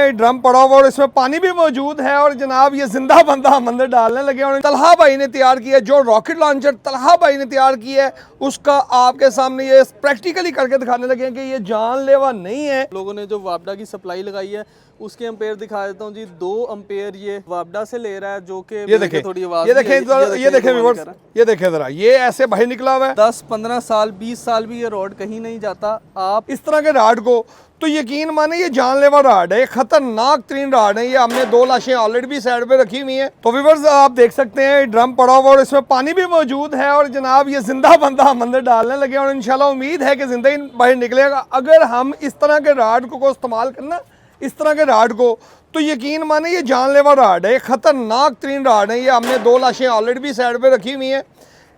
हैं ड्रम पड़ा हुआ और इसमें पानी भी मौजूद है और जनाब ये जिंदा बंदा हम अंदर डालने लगे और तलहा भाई ने तैयार किया जो रॉकेट लॉन्चर तलहा भाई ने तैयार किया है उसका आपके सामने ये प्रैक्टिकली करके दिखाने लगे हैं कि ये जानलेवा नहीं है। लोगों ने जो वापडा की सप्लाई लगाई है उसके एम्पेयर दिखा देता हूँ जी। 2 एम्पेयर ये वापडा से ले रहा है जो कि ये देखें थोड़ी आवाज ये देखें व्यूअर्स ये देखें जरा ये ऐसे बाहर निकला हुआ है। 10-15 साल 20 साल भी ये रॉड कहीं नहीं जाता। आप इस तरह के राड को तो यकीन माने ये जानलेवा राड है, खतरनाक तरीन राड है। ये हमने 2 लाशें ऑलरेडी भी साइड पे रखी हुई हैं। तो व्यूअर्स आप देख सकते हैं ड्रम पड़ा हुआ और इसमें पानी भी मौजूद है और जनाब ये जिंदा बंदा हम अंदर डालने लगे और इंशाल्लाह उम्मीद है कि जिंदा ही बाहर निकलेगा। अगर हम इस तरह के राड को इस्तेमाल करना इस तरह के राड को तो यकीन माने ये जानलेवा राड है, खतरनाक तरीन राड है। ये हमने 2 लाशें ऑलरेडी भी साइड पे रखी हुई हैं।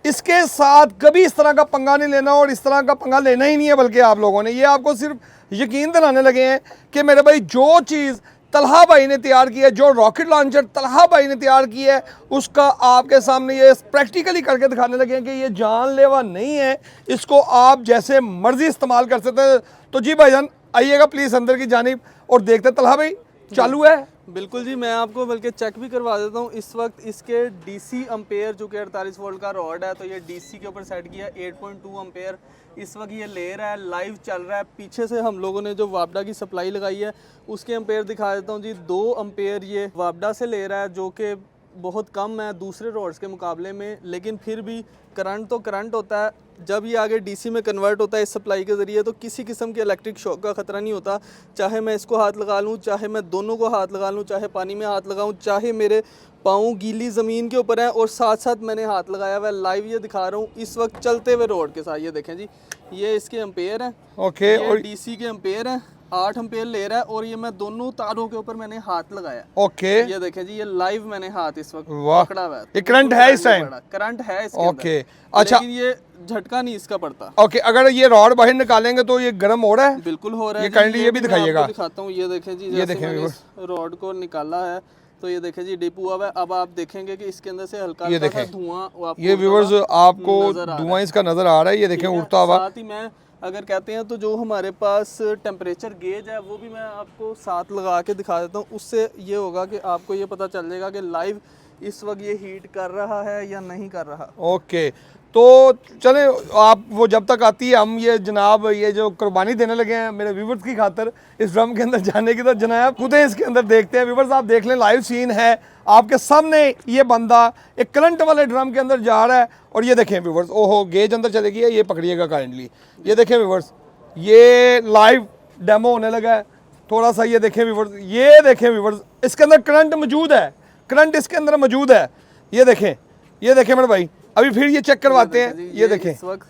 इसके साथ कभी इस तरह का पंगा नहीं लेना और इस तरह का पंगा लेना ही नहीं है, बल्कि आप लोगों ने ये आपको सिर्फ यकीन दिलाने लगे हैं कि मेरे भाई जो चीज़ तलहा भाई ने तैयार की है, जो रॉकेट लॉन्चर तलहा भाई ने तैयार की है उसका आपके सामने ये प्रैक्टिकली करके दिखाने लगे हैं कि ये जानलेवा नहीं है। इसको आप जैसे मर्जी इस्तेमाल कर सकते हैं। तो जी भाईजान आइएगा प्लीज़ अंदर की जानिब और देखते तलहा भाई चालू है। बिल्कुल जी, मैं आपको बल्कि चेक भी करवा देता हूँ। इस वक्त इसके डीसी एम्पेयर जो कि 48 वोल्ट का रॉड है तो ये डीसी के ऊपर सेट किया 8.2 एम्पेयर इस वक्त ये ले रहा है, लाइव चल रहा है। पीछे से हम लोगों ने जो वापडा की सप्लाई लगाई है उसके एम्पेयर दिखा देता हूँ जी। 2 एम्पेयर ये वापडा से ले रहा है जो कि बहुत कम है दूसरे रॉड्स के मुकाबले में, लेकिन फिर भी करंट तो करंट होता है। जब ये आगे डीसी में कन्वर्ट होता है इस सप्लाई के ज़रिए तो किसी किस्म के इलेक्ट्रिक शॉक का ख़तरा नहीं होता। चाहे मैं इसको हाथ लगा लूँ, चाहे मैं दोनों को हाथ लगा लूँ, चाहे पानी में हाथ लगाऊँ, चाहे मेरे पाँव गीली ज़मीन के ऊपर हैं और साथ साथ मैंने हाथ लगाया हुआ है। लाइव ये दिखा रहा हूँ इस वक्त चलते हुए रोड के साथ। ये देखें जी, ये इसके एम्पेयर हैं। ओके, और डीसी के एम्पेयर हैं। 8 एम्पेयर ले रहा है और ये मैं दोनों तारों के ऊपर मैंने हाथ लगाया। ओके, ये देखें जी, ये लाइव मैंने हाथ इस वक्त पकड़ा हुआ है। ये करंट है इस टाइम? करंट है इसके ओके, अंदर, अच्छा, लेकिन ये झटका नहीं इसका पड़ता। ओके, अगर ये रॉड बाहर निकालेंगे तो ये गर्म हो रहा है? बिल्कुल हो रहा है। ये करंट ये भी दिखाइएगा। दिखाता हूँ। ये देखें जी, ये देखें रॉड को निकाला है तो ये देखें जी डिप हुआ हुआ है। अब आप देखेंगे कि इसके अंदर से हल्का हल्का धुआं, ये व्यूअर्स आपको धुआं इसका नजर आ रहा है। ये देखें उड़ता हुआ। साथ ही मैं अगर कहते हैं तो जो हमारे पास टेम्परेचर गेज है वो भी मैं आपको साथ लगा के दिखा देता हूँ। उससे ये होगा कि आपको ये पता चल जाएगा कि लाइव इस वक्त ये हीट कर रहा है या नहीं कर रहा। ओके, तो चले आप वो जब तक आती है हम ये जनाब ये जो कुर्बानी देने लगे हैं मेरे व्यूवर्स की खातर इस ड्रम के अंदर जाने की, तो जनाब खुद इसके अंदर देखते हैं। व्यूवर्स आप देख लें, लाइव सीन है आपके सामने। ये बंदा एक करंट वाले ड्रम के अंदर जा रहा है और ये देखें व्यूवर्स, ओहो गेज अंदर चले गई है, ये पकड़िएगा काइंडली। ये देखें व्यूवर्स, ये लाइव डेमो होने लगा है थोड़ा सा। ये देखें व्यूवर्स, ये देखें व्यूवर्स, इसके अंदर करंट मौजूद है, करंट इसके अंदर मौजूद है। ये देखें मेरे भाई, अभी फिर ये चेक करवाते हैं। ये देखें इस वक्त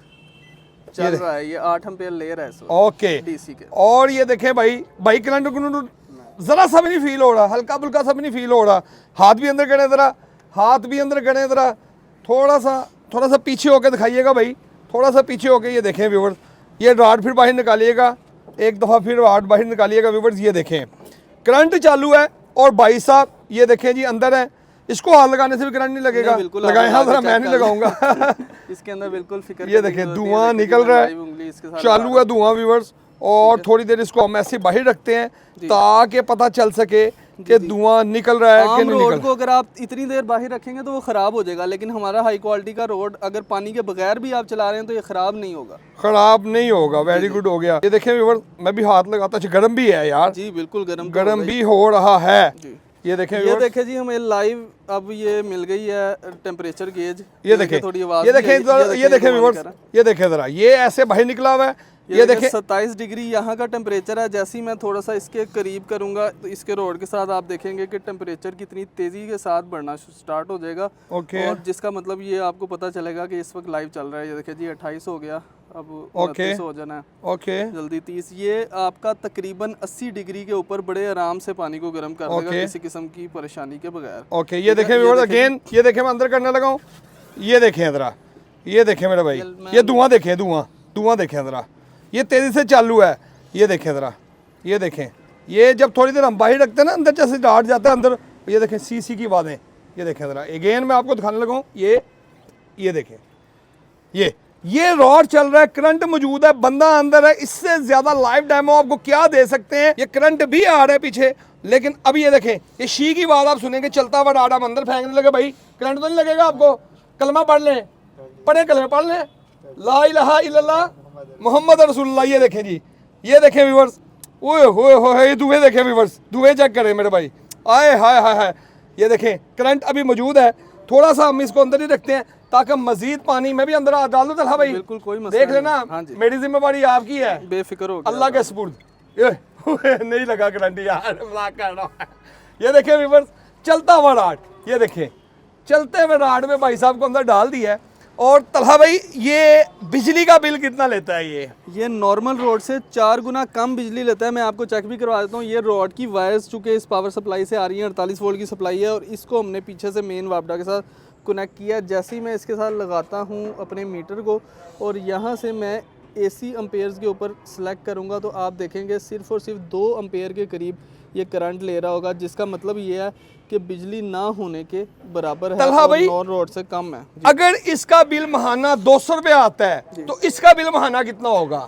चल रहा है, ये 8 एम्पेयर ले रहा है इस वक्त। ओके, डीसी के। और ये देखें भाई करंट जरा सा भी नहीं फील हो रहा, हल्का फुल्का सा भी नहीं फील हो रहा। हाथ भी अंदर करें जरा, हाथ भी अंदर करें जरा, थोड़ा सा पीछे होके दिखाइएगा भाई, थोड़ा सा पीछे होके। ये देखें व्यूवर्स, ये रॉड फिर बाहर निकालिएगा, एक दफ़ा फिर रॉड बाहर निकालिएगा व्यूवर्स। ये देखें करंट चालू है और भाई साहब ये देखें जी अंदर है। इसको हाथ लगाने से भी करंट नहीं लगेगा? लगाए हाथ, जरा मैं नहीं लगाऊंगा। इसके अंदर बिल्कुल फिक्र। ये देखें धुआं निकल रहा है, चालू है धुआं व्यूवर्स। और थोड़ी देर इसको हम ऐसे बाहर रखते हैं ताकि पता चल सके कि धुआं निकल रहा है कि नहीं निकल। रोड को अगर आप इतनी देर बाहर रखेंगे तो वो ख़राब हो जाएगा, लेकिन हमारा हाई क्वालिटी का रोड अगर पानी के बगैर भी आप चला रहे हैं तो ये ख़राब नहीं होगा। खराब नहीं होगा, वेरी गुड हो गया। ये देखें व्यूअर्स, मैं भी हाथ लगाता, गर्म भी है यार जी, बिल्कुल गर्म भी हो रहा है। ये देखें जी हमें लाइव अब ये मिल गई है टेम्परेचर गेज। ये देखें थोड़ी आवाज, ये देखें व्यूअर्स, ये देखें जरा, ये ऐसे बाहर निकला हुआ है। ये देखें 27 डिग्री यहाँ का टेम्परेचर है। जैसे ही मैं थोड़ा सा इसके करीब करूँगा तो इसके रोड के साथ आप देखेंगे कि टेम्परेचर कितनी तेज़ी के साथ बढ़ना स्टार्ट हो जाएगा। ओके, और जिसका मतलब ये आपको पता चलेगा कि इस वक्त लाइव चल रहा है। ये देखिए जी 28 हो गया, अब 29 हो जाना है। ओके, जल्दी 30। ये आपका तकरीबन 80 डिग्री के ऊपर बड़े आराम से पानी को गर्म कर देगा किसी किस्म की परेशानी के बगैर। ओके, ये देखें व्यूअर्स अगेन, ये देखें मैं अंदर करने लगा हूँ। ये देखें जरा, ये देखें मेरे भाई, ये धुआं देखें, धुआं देखें जरा, ये तेज़ी से चालू है। ये देखें ज़रा, ये देखें, ये जब थोड़ी देर हम बाहर रखते हैं ना अंदर जैसे डाट जाता है अंदर। ये देखें सी की बातें। ये देखें ज़रा अगेन मैं आपको दिखाने लगा हूँ। ये देखें, ये रॉड चल रहा है, करंट मौजूद है, बंदा अंदर है। इससे ज्यादा लाइव डेमो आपको क्या दे सकते हैं। ये करंट भी आ रहा है पीछे, लेकिन अब ये देखें, ये शी की बात आप सुनेंगे, चलता हुआ रॉड आप अंदर फेंकने लगे, भाई करंट तो नहीं लगेगा आपको। कलमा पढ़ लें, पढ़े कलमे पढ़ लें, ला इलाहा इल्लल्लाह मोहम्मद रसूलुल्लाह। ये देखें जी, ये देखें व्यूअर्स, ओए होए होए, ये धुएं देखें व्यूअर्स, धुएं चेक करें मेरे भाई, आए हाय हाय हाय। ये देखें करंट अभी मौजूद है। थोड़ा सा हम इसको अंदर ही रखते हैं ताकि मजीद पानी में भी अंदर डाल दो। तलहा भाई बिल्कुल कोई मसला देख नहीं। लेना, हाँ जी, मेरी जिम्मेवारी आपकी है, बेफिक्र हो गया। अल्लाह के सपुर्द। ये नहीं लगा करंट यार, मजाक कर रहा हूं। ये देखें व्यूअर्स, चलता हुआ राड, ये देखें चलते हुए राड में भाई साहब को अंदर डाल दिया है। और तलहा भाई ये बिजली का बिल कितना लेता है? ये नॉर्मल रोड से 4 गुना कम बिजली लेता है। मैं आपको चेक भी करवा देता हूँ। ये रोड की वायर्स चूँकि इस पावर सप्लाई से आ रही है, 48 वोल्ट की सप्लाई है, और इसको हमने पीछे से मेन वापडा के साथ कनेक्ट किया। जैसे ही मैं इसके साथ लगाता हूँ अपने मीटर को और यहाँ से मैं AC एम्पेयर्स के ऊपर सेलेक्ट करूँगा, तो आप देखेंगे सिर्फ और सिर्फ 2 एम्पेयर के करीब ये करंट ले रहा होगा, जिसका मतलब ये है कि बिजली ना होने के बराबर है तलहा और भाई, नॉन रोड से कम है। अगर इसका बिल महाना 200 रुपये आता है तो इसका बिल महाना कितना होगा?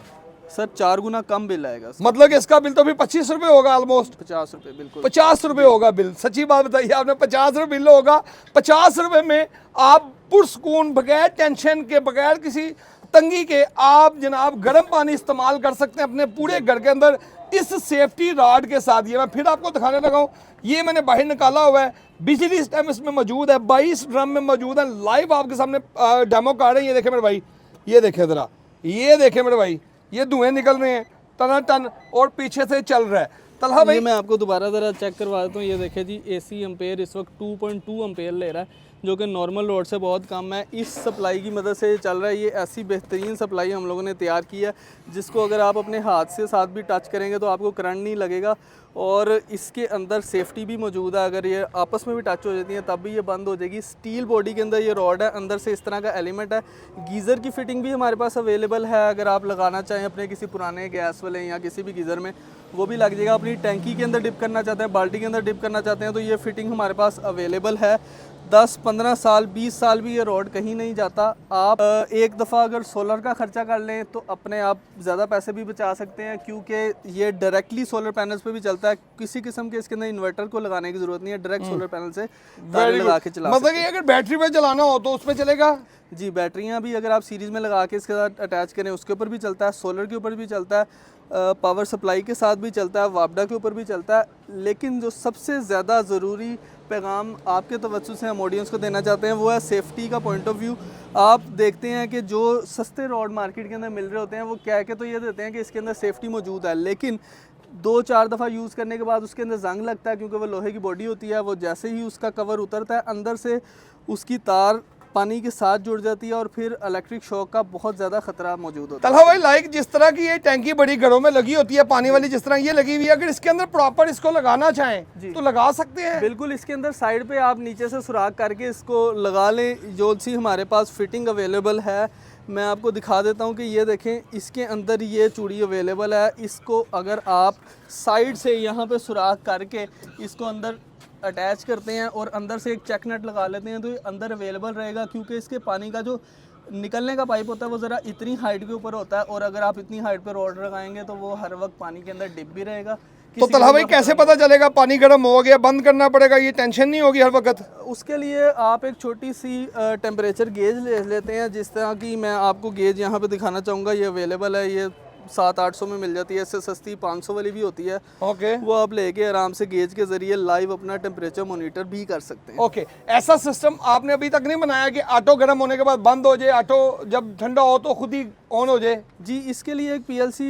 सर 4 गुना कम बिल आएगा। मतलब कि इसका बिल तो भी 25 रुपये होगा, ऑलमोस्ट 50 रुपये। बिल्कुल 50 रुपये होगा बिल। सच्ची बात बताइए आपने, 50 रुपये बिल होगा। 50 रुपये में आप पुरसकून, बगैर टेंशन के, बगैर किसी तंगी के, आप जनाब गर्म पानी इस्तेमाल कर सकते हैं अपने पूरे घर के अंदर इस सेफ्टी रॉड के साथ। ये मैं फिर आपको दिखाने लगा हूँ, ये मैंने बाहर निकाला हुआ है, बिजली इस टाइम इसमें मौजूद है, 22 ड्रम में मौजूद है। लाइव आपके सामने डेमो कार्ड है। ये देखे मेरे भाई, ये देखे ज़रा, ये देखे मेरे भाई, ये धुएं निकल रहे हैं टन टन और पीछे से चल रहा है। तलहा भाई ये मैं आपको दोबारा ज़रा चेक करवा देता हूँ। ये देखिए जी, AC एम्पेयर इस वक्त 2.2 एम्पेयर ले रहा है, जो कि नॉर्मल रोड से बहुत कम है। इस सप्लाई की मदद से चल रहा है। ये ऐसी बेहतरीन सप्लाई हम लोगों ने तैयार की है, जिसको अगर आप अपने हाथ से साथ भी टच करेंगे तो आपको करंट नहीं लगेगा, और इसके अंदर सेफ्टी भी मौजूद है। अगर ये आपस में भी टच हो जाती है तब भी ये बंद हो जाएगी। स्टील बॉडी के अंदर ये रॉड है, अंदर से इस तरह का एलिमेंट है। गीज़र की फिटिंग भी हमारे पास अवेलेबल है, अगर आप लगाना चाहें अपने किसी पुराने गैस वाले या किसी भी गीज़र में, वो भी लग जाएगा। अपनी टैंकी के अंदर डिप करना चाहते हैं, बाल्टी के अंदर डिप करना चाहते हैं, तो ये फिटिंग हमारे पास अवेलेबल है। 10, 15 साल, 20 साल भी ये रॉड कहीं नहीं जाता। आप एक दफ़ा अगर सोलर का खर्चा कर लें तो अपने आप ज़्यादा पैसे भी बचा सकते हैं, क्योंकि ये डायरेक्टली सोलर पैनल्स पे भी चलता है। किसी किस्म के इसके अंदर इन्वर्टर को लगाने की ज़रूरत नहीं है, डायरेक्ट सोलर पैनल से तार लगा के चला मतलब कि अगर बैटरी पे चलाना हो तो उसमें चलेगा जी। बैटरियाँ भी अगर आप सीरीज़ में लगा के इसके साथ अटैच करें, उसके ऊपर भी चलता है, सोलर के ऊपर भी चलता है, पावर सप्लाई के साथ भी चलता है, वापडा के ऊपर भी चलता है। लेकिन जो सबसे ज़्यादा ज़रूरी पैगाम आपके तवज्जो से हम ऑडियंस को देना चाहते हैं वो है सेफ्टी का पॉइंट ऑफ व्यू। आप देखते हैं कि जो सस्ते रॉड मार्केट के अंदर मिल रहे होते हैं वो कह के तो ये देते हैं कि इसके अंदर सेफ्टी मौजूद है, लेकिन 2-4 दफ़ा यूज़ करने के बाद उसके अंदर जंग लगता है, क्योंकि वो लोहे की बॉडी होती है। वो जैसे ही उसका कवर उतरता है, अंदर से उसकी तार पानी के साथ जुड़ जाती है और फिर इलेक्ट्रिक शॉक का बहुत ज़्यादा खतरा मौजूद होता है। तलहा भाई, लाइक जिस तरह की ये टैंकी बड़ी घरों में लगी होती है पानी वाली, जिस तरह ये लगी हुई है, अगर इसके अंदर प्रॉपर इसको लगाना चाहें तो लगा सकते हैं? बिल्कुल, इसके अंदर साइड पे आप नीचे से सुराख करके इसको लगा लें, जो सी हमारे पास फिटिंग अवेलेबल है। मैं आपको दिखा देता हूँ कि ये देखें, इसके अंदर ये चूड़ी अवेलेबल है। इसको अगर आप साइड से यहाँ पे सुराख करके इसको अंदर अटैच करते हैं और अंदर से एक चेक नट लगा लेते हैं तो ये अंदर अवेलेबल रहेगा, क्योंकि इसके पानी का जो निकलने का पाइप होता है वो ज़रा इतनी हाइट के ऊपर होता है, और अगर आप इतनी हाइट पे रॉड लगाएंगे तो वो हर वक्त पानी के अंदर डिप भी रहेगा। तो तलहा भाई कैसे पता चलेगा पानी गर्म हो गया, बंद करना पड़ेगा, ये टेंशन नहीं होगी हर वक्त? उसके लिए आप एक छोटी सी टेम्परेचर गेज ले लेते हैं, जिस तरह की मैं आपको गेज यहाँ पे दिखाना चाहूँगा। ये अवेलेबल है, ये 700-800 में मिल जाती है, इससे सस्ती 500 वाली भी होती है। ओके, वो आप लेके आराम से गेज के जरिए लाइव अपना टेम्परेचर मॉनिटर भी कर सकते हैं। ओके, ऐसा सिस्टम आपने अभी तक नहीं बनाया कि ऑटो गर्म होने के बाद बंद हो जाए, ऑटो जब ठंडा हो तो खुद ही ऑन हो जाए? जी, इसके लिए एक PLC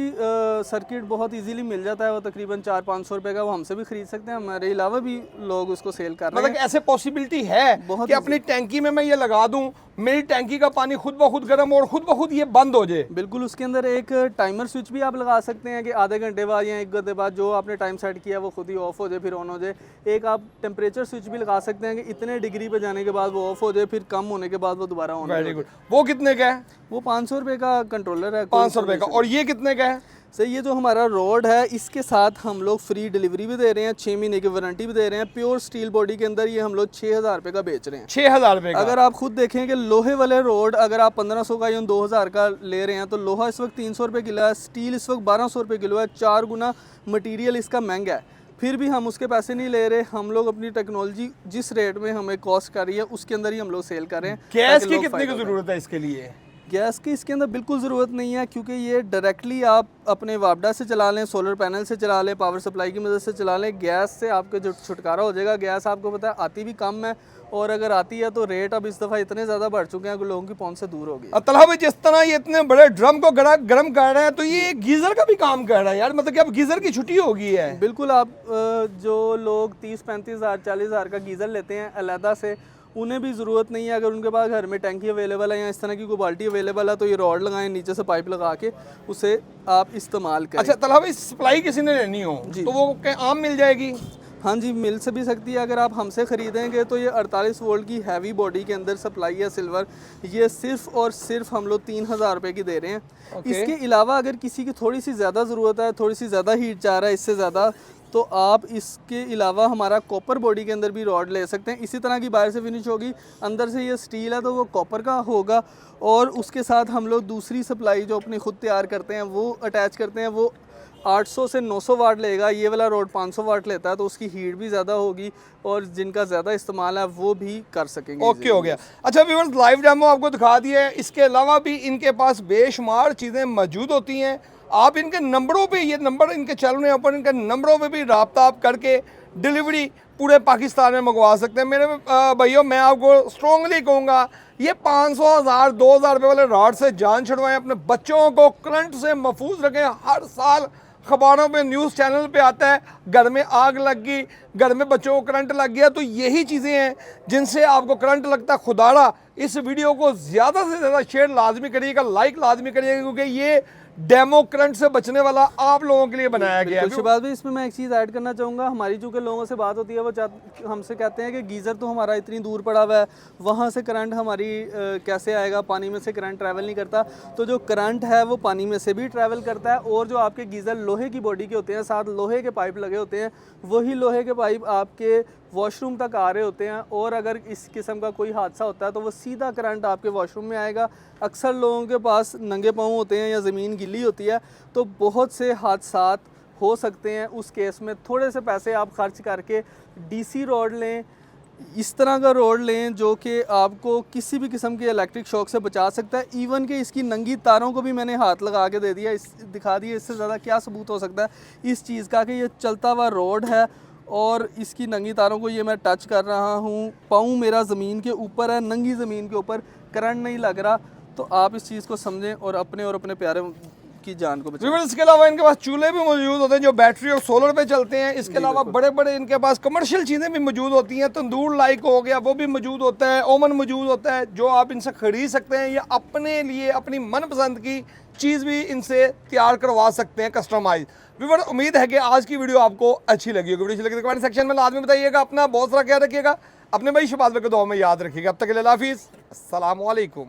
सर्किट बहुत इजीली मिल जाता है, वो तकरीबन 400-500 रुपए का, वो हमसे भी खरीद सकते हैं। हमारे अलावा भी लोग उसको सेल कर रहे हैं। मतलब ऐसे पॉसिबिलिटी है बहुत कि अपनी टैंकी में मैं ये लगा दूं, मेरी टैंकी का पानी खुद ब खुद गर्म और खुद ब खुद ये बंद हो जाए? बिल्कुल, उसके अंदर एक टाइमर स्विच भी आप लगा सकते हैं कि आधे घंटे बाद या 1 घंटे बाद जो आपने टाइम सेट किया वो खुद ही ऑफ हो जाए फिर ऑन हो जाए। एक आप टेम्परेचर स्विच भी लगा सकते हैं कि इतने डिग्री पे जाने के बाद वो ऑफ हो जाए, फिर कम होने के बाद वो दोबारा ऑन हो जाए। Very good. वो कितने का है? वो 500 रुपये का कंट्रोलर है। 500 रुपये का। और ये कितने का है? सर ये जो हमारा रॉड है इसके साथ हम लोग फ्री डिलीवरी भी दे रहे हैं, 6 महीने की वारंटी भी दे रहे हैं। प्योर स्टील बॉडी के अंदर ये हम लोग 6000 रुपये का बेच रहे हैं। 6000 रुपये का। अगर आप खुद देखें कि लोहे वाले रोड अगर आप 1500 का या 2000 का ले रहे हैं तो लोहा इस वक्त 300 रुपये किलो है, स्टील इस वक्त 1200 रुपये किलो है, 4 गुना मटीरियल इसका महंगा है। फिर भी हम उसके पैसे नहीं ले रहे, हम लोग अपनी टेक्नोलॉजी जिस रेट में हमें कॉस्ट कर रही है उसके अंदर ही हम लोग सेल कर रहे हैं। गैस की कितनी की ज़रूरत है इसके लिए? गैस की इसके अंदर बिल्कुल ज़रूरत नहीं है, क्योंकि ये डायरेक्टली आप अपने वापडा से चला लें, सोलर पैनल से चला लें, पावर सप्लाई की मदद से चला लें। गैस से आपके जो छुटकारा हो जाएगा। गैस आपको पता है आती भी कम है, और अगर आती है तो रेट अब इस दफ़ा इतने ज़्यादा बढ़ चुके हैं कि लोगों की पहुंच से दूर हो गई। तलहा भाई, जिस तरह ये इतने बड़े ड्रम को गर्म कर रहे हैं, तो ये गीज़र का भी काम कर रहा है यार, मतलब कि अब गीज़र की छुट्टी हो गई है। बिल्कुल। आप जो लोग 30-35 हज़ार 40 हज़ार का गीज़र लेते हैं अलहदा से, उन्हें भी ज़रूरत नहीं है। अगर उनके पास घर में टैंकी अवेलेबल है या इस तरह की कोई बाल्टी अवेलेबल है तो ये रॉड लगाएं, नीचे से पाइप लगा के उसे आप इस्तेमाल करें। अच्छा तलहा भाई, सप्लाई किसी ने लेनी हो तो वो आम मिल जाएगी? हाँ जी, मिल से भी सकती है। अगर आप हमसे ख़रीदेंगे तो ये 48 वोल्ट की हैवी बॉडी के अंदर सप्लाई है सिल्वर। ये सिर्फ और सिर्फ हम लोग 3000 रुपये की दे रहे हैं। इसके अलावा अगर किसी की थोड़ी सी ज़्यादा ज़रूरत है, थोड़ी सी ज़्यादा हीट चाह रहा है इससे ज़्यादा, तो आप इसके अलावा हमारा कॉपर बॉडी के अंदर भी रॉड ले सकते हैं। इसी तरह की बाहर से फिनिश होगी, अंदर से ये स्टील है तो वो कॉपर का होगा। और उसके साथ हम लोग दूसरी सप्लाई जो अपनी खुद तैयार करते हैं वो अटैच करते हैं। वो 800 से 900 वाट लेगा, ये वाला रॉड 500 वाट लेता है, तो उसकी हीट भी ज़्यादा होगी और जिनका ज़्यादा इस्तेमाल है वो भी कर सकेंगे। ओके, हो गया। अच्छा व्यूअर्स, लाइव डेमो आपको दिखा दिया है। इसके अलावा भी इनके पास बेशुमार चीज़ें मौजूद होती हैं। आप इनके नंबरों पे, ये नंबर इनके चल रहे हैं ऊपर, इनके नंबरों पे भी रब्ता आप करके डिलीवरी पूरे पाकिस्तान में मंगवा सकते हैं। मेरे भाइयों, मैं आपको स्ट्रॉन्गली कहूँगा, ये 500, 1000, 2000 रुपये वाले रॉड से जान छुड़वाएं। अपने बच्चों को करंट से महफूज रखें। हर साल खबरों में, न्यूज़ चैनल पे आता है घर में आग लग गई, घर में बच्चों को करंट लग गया। तो यही चीज़ें हैं जिनसे आपको करंट लगता है। खुदारा इस वीडियो को ज़्यादा से ज़्यादा शेयर लाजमी करिएगा, लाइक लाजमी करिएगा, क्योंकि ये डेमो करंट से बचने वाला आप लोगों के लिए बनाया गया है। शहबाज भाई, इसमें मैं एक चीज़ ऐड करना चाहूँगा। हमारी चूँकि लोगों से बात होती है, वो हमसे कहते हैं कि गीज़र तो हमारा इतनी दूर पड़ा हुआ है, वहाँ से करंट हमारी कैसे आएगा, पानी में से करंट ट्रैवल नहीं करता। तो जो करंट है वो पानी में से भी ट्रैवल करता है। और जो आपके गीज़र लोहे की बॉडी के होते हैं, साथ लोहे के पाइप लगे होते हैं, वही लोहे के पाइप आपके वॉशरूम तक आ रहे होते हैं। और अगर इस किस्म का कोई हादसा होता है तो वो सीधा करंट आपके वॉशरूम में आएगा। अक्सर लोगों के पास नंगे पाँव होते हैं या ज़मीन गीली होती है, तो बहुत से हादसात हो सकते हैं। उस केस में थोड़े से पैसे आप खर्च करके डीसी रॉड लें, इस तरह का रॉड लें जो कि आपको किसी भी किस्म के इलेक्ट्रिक शॉक से बचा सकता है। इवन कि इसकी नंगी तारों को भी मैंने हाथ लगा के दे दिया, दिखा दिया। इससे ज़्यादा क्या सबूत हो सकता है इस चीज़ का कि ये चलता हुआ रॉड है और इसकी नंगी तारों को ये मैं टच कर रहा हूँ, पाँव मेरा ज़मीन के ऊपर है, नंगी ज़मीन के ऊपर, करंट नहीं लग रहा। तो आप इस चीज़ को समझें और अपने प्यारे की जान को बचाएं। इसके अलावा इनके पास चूल्हे भी मौजूद होते हैं जो बैटरी और सोलर पे चलते हैं। इसके अलावा बड़े बड़े इनके पास कमर्शियल चीज़ें भी मौजूद होती हैं। तंदूर लाइक हो गया, वो भी मौजूद होता है। ओवन मौजूद होता है जो आप इनसे ख़रीद सकते हैं, या अपने लिए अपनी मनपसंद की चीज़ भी इनसे तैयार करवा सकते हैं, कस्टमाइज। व्यूअर, उम्मीद है कि आज की वीडियो आपको अच्छी लगी होगी। वीडियो अच्छी लगी तो कमेंट सेक्शन में लाजमी बताइएगा। अपना बहुत सारा ख्याल रखिएगा, अपने भाई शहबाज भाई को दुआ में याद रखिएगा। अब तक के लिए अल्लाह हाफिज़, अस्सलाम वालेकुम।